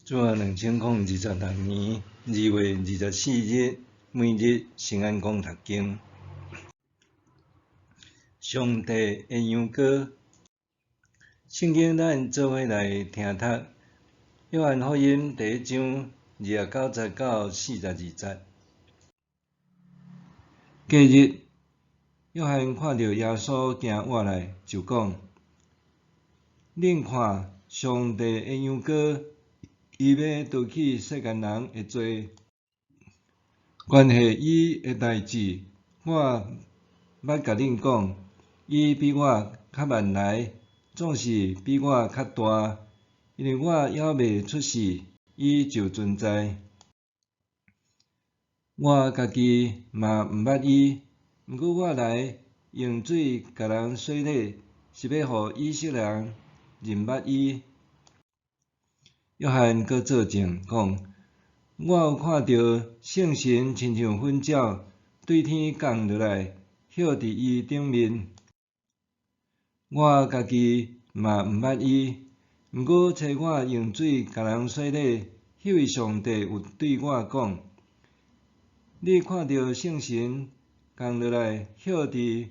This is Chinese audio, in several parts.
主啊，2026年2月24日，每日圣安公读经。上帝的羊羔，圣经咱做伙来听读。约翰福音第1章29到42节。隔日，约翰看到耶稣行活来，就讲：恁看，上帝的羊羔，伊要除去世间人的罪。关系伊的代志，我捌甲恁讲，伊比我较慢来，总是比我较大，因为我还未出世，伊就存在。我家己嘛毋捌伊，毋过我来用水甲人洗礼，是要互以色列人认捌伊。约翰阁作证讲：我有看到圣神亲像粉鸟对天降落来，歇伫伊顶面。我家己嘛毋捌伊，毋过找我用水甲人洗礼，迄位上帝有对我讲：你看到圣神降落来，歇伫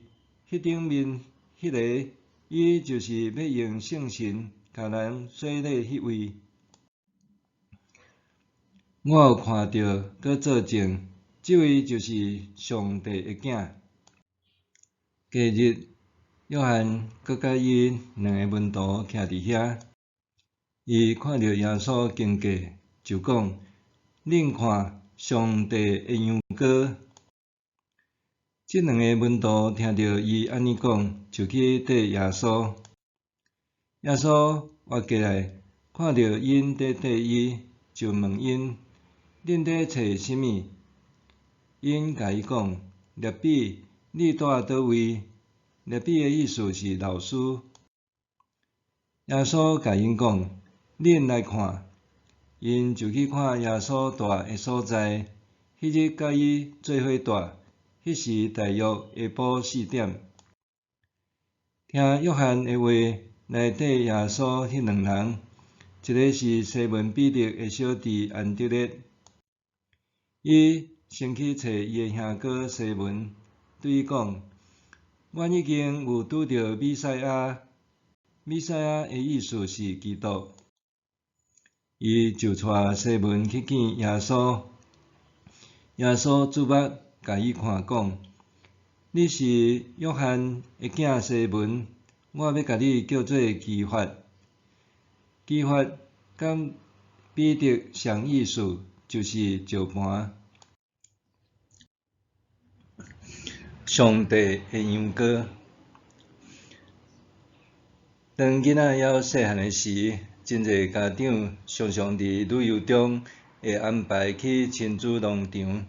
迄顶面，迄个伊就是要用圣神甲人洗礼迄位。我有看到，阁作证，即位就是上帝的囝。隔日，约翰阁甲伊2个门徒徛伫遐，伊看到耶稣经过，就讲：恁看，上帝的羊羔。即2个门徒听到伊安尼讲，就去缀耶稣。耶稣活过来，看到因伫缀伊，就问因：恁伫找甚物？因甲伊讲：rabbi，你住倒位？rabbi的意思是老师。耶稣甲因讲：恁来看。因就去看耶稣住的所在。迄日甲伊做伙住，迄时大约下晡4点。听约翰的话来缀耶稣迄2人，一个是西门彼得的小弟安德烈。伊先去找伊的兄哥西门，对伊讲：阮已经有拄着弥赛亚。弥赛亚的意思是基督。伊就带西门去见耶稣。耶稣注目甲伊看，讲：你是约翰的囝西门，我要甲你叫做基法。基法甲彼得相意思，就是石盘。上帝的羊羔。当囡仔还细汉的时，真侪家长常常伫旅游中会安排去亲子农场。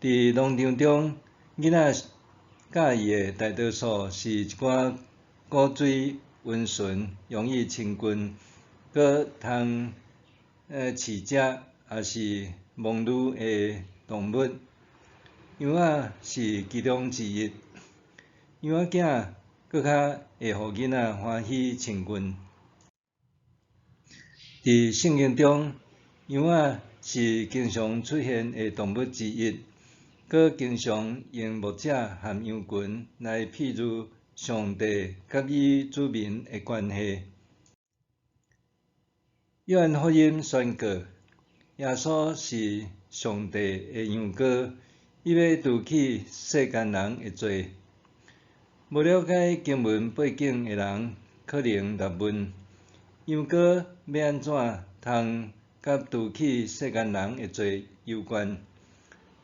伫农场中，囡仔喜意的大多数是一寡古水温顺、容易亲近，阁通饲食，也是哺乳的动物。羊仔是其中之一。羊仔囝搁较会互囡仔欢喜亲近。伫圣经中，羊仔是经常出现的动物之一，阁经常用牧者和羊群来譬喻上帝甲伊子民的关系。约翰福音宣告，耶稣是上帝的羊羔，伊要除去世间人的罪。无了解经文背景的人，可能会问：羊羔要安怎通甲除去世间人的罪有关？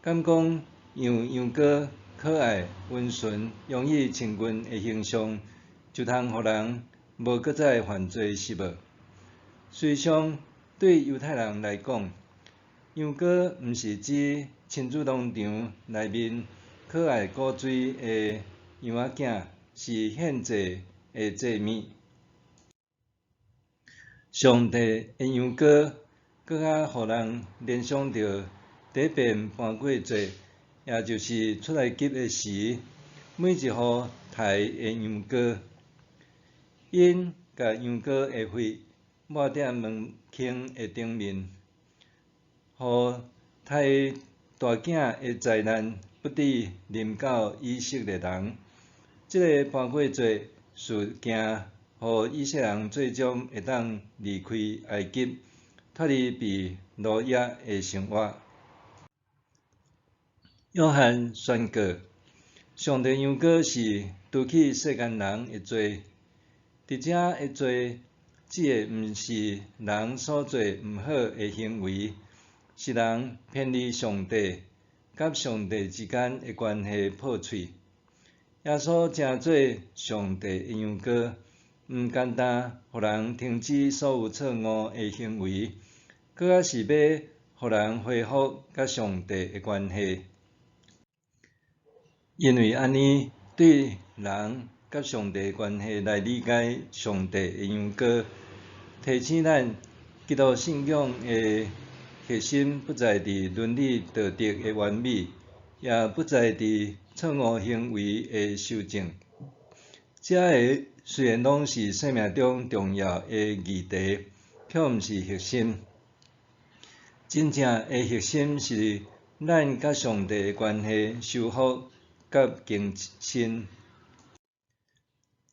敢讲羊羔可爱、温顺、容易亲近的形象，就通互人无搁再犯罪是无？事实上，对犹太人来讲，羊羔毋是指亲子农场内面可爱古锥的羊仔囝，是献祭的祭物。上帝的羊羔，搁较互人联想到第一遍搬过节，也就是出来吉的时，每一户杀的羊羔，因甲羊羔的血抹在门框的顶面，互太大囝的灾难不致临到以色列人。即个搬过节事件，互以色列人最终会当离开埃及，脱离被奴役的生活。约翰宣告：上帝羊羔是除去世间人的罪，伫遮的罪指的毋是人所做毋好的行为，是人偏离上帝，甲上帝之间的关系破碎。耶稣成做上帝的羊羔，毋简单互人停止所有错误的行为，搁较是要互人恢复甲上帝的关系。因为安尼，对人甲上帝的关系来理解上帝的羊羔，提醒咱基督信仰的核心不在伫伦理道德的完美，也不在伫错误行为的修正。这个虽然拢是生命中重要的议题，却毋是核心。真正的核心是咱甲上帝的关系修复甲更新。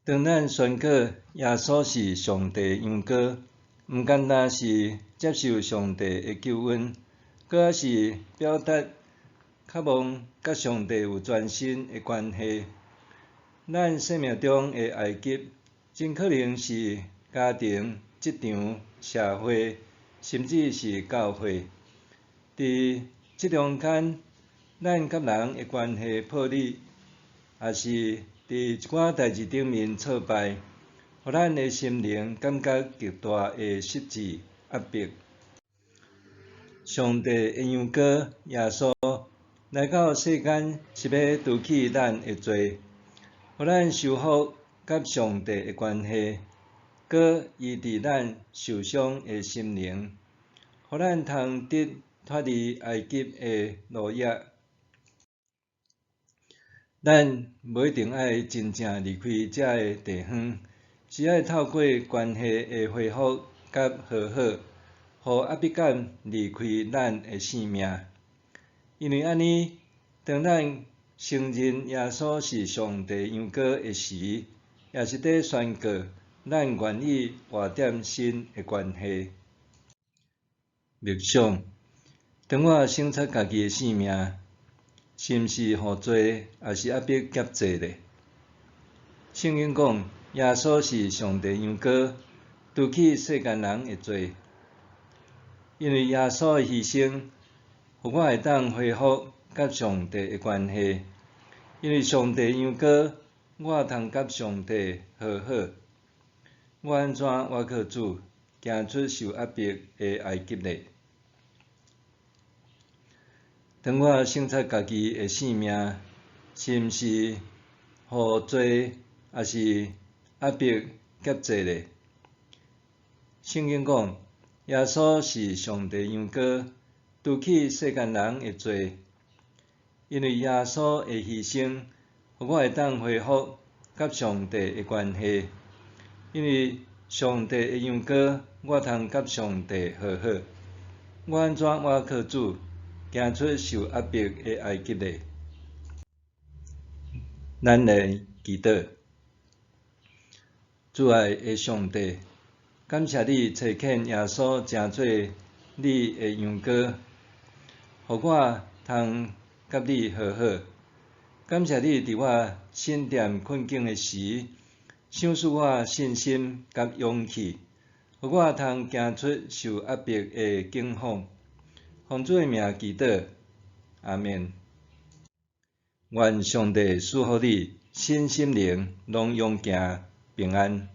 当咱宣告耶稣是上帝的羊羔，毋简单是接受上帝的救恩，搁较是表达渴望甲上帝有全新的关系。咱生命中的埃及，真可能是家庭、职场、社会，甚至是教会。伫即中间，咱甲人的关系破裂，也是伫一寡代志顶面挫败，互咱的心灵感觉极大的失志压迫。上帝的羊羔耶稣来到世间，是要除去咱的罪，互咱修复甲上帝的关系，搁医治咱受伤的心灵，互咱通得脱离埃及的奴役。咱无一定爱真正离开遮个地方，是爱透过关系的恢复甲和好，互压迫感离开咱的性命。因为安尼，当咱承认耶稣是上帝羊羔的时，也是在宣告咱愿意活点新的关系。默想：当我省察家己的性命，是毋是互罪也是压迫夹杂咧？圣经讲，耶稣是上帝羊羔，除去世间人的罪。因为耶稣的牺牲，互我会当恢复甲上帝的关系。因为上帝羊羔，我通甲上帝和好。我安怎倚靠主，行出受压迫的埃及咧？当我省察家己的性命，是毋是互罪也是压迫夹杂咧？圣经讲，耶稣是上帝羊羔，除去世间人的罪。因为耶稣的牺牲，互我会当恢复甲上帝的关系。因为上帝的羊羔，我通甲上帝和好。我安怎倚靠主，行出受压迫的埃及咧？咱来祈祷。主爱的上帝，感谢你差遣耶稣成做你的羊羔，互我通甲你和好。感谢你伫我心恬困境的时，赏赐我信心甲勇气，互我通行出受压迫的境况。奉主的名祈祷，阿们。愿上帝赐福你身心灵拢勇行平安。